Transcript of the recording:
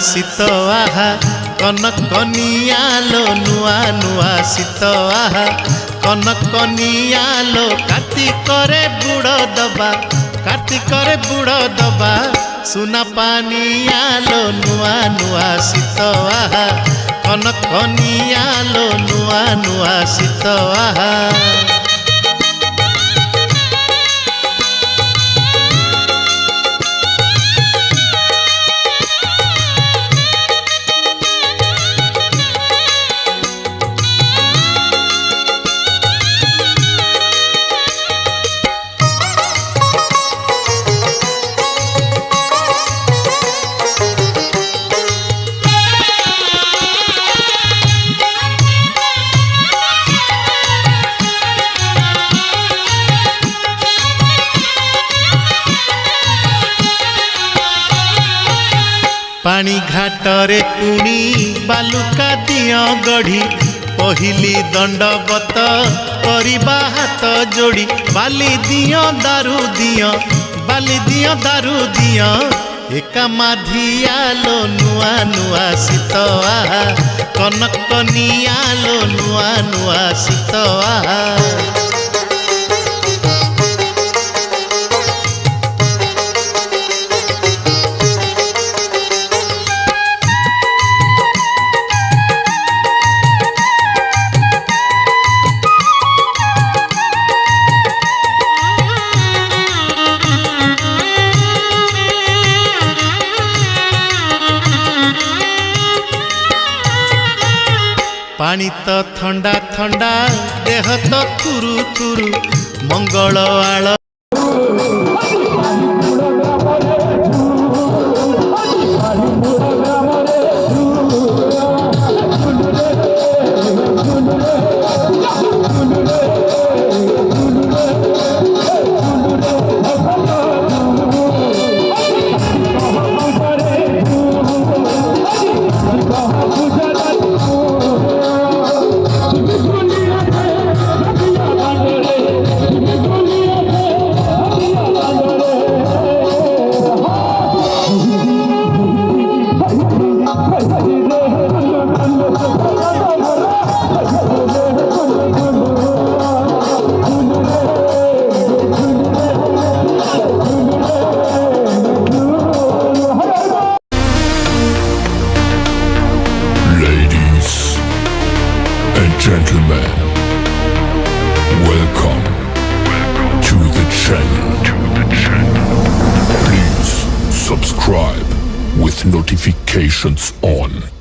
শীত আহা কনকনিয়ালো নুয়া নুয়া শীত আহা কনকনিয়ালো কার্তিকরে বুড় দবা সুনা পানিয়ালো নুয়া নুয়া শীত আহা কনকনিয়ালো নুয়া নুয়া শীত আহা पानी घाटरे पुणी बालुका दियो गढ़ी पहिली दंडवत करबा हाथ जोड़ी बाली दियो दारू दियो एका माधियालो नुआ नुआ शीत आहा कनकनियालो नुआ नुआ शीत आहा पानी तो ठंडा ठंडा देह तो तुरु तुरु मंगल आल Gentlemen, welcome to the channel. Please subscribe with notifications on.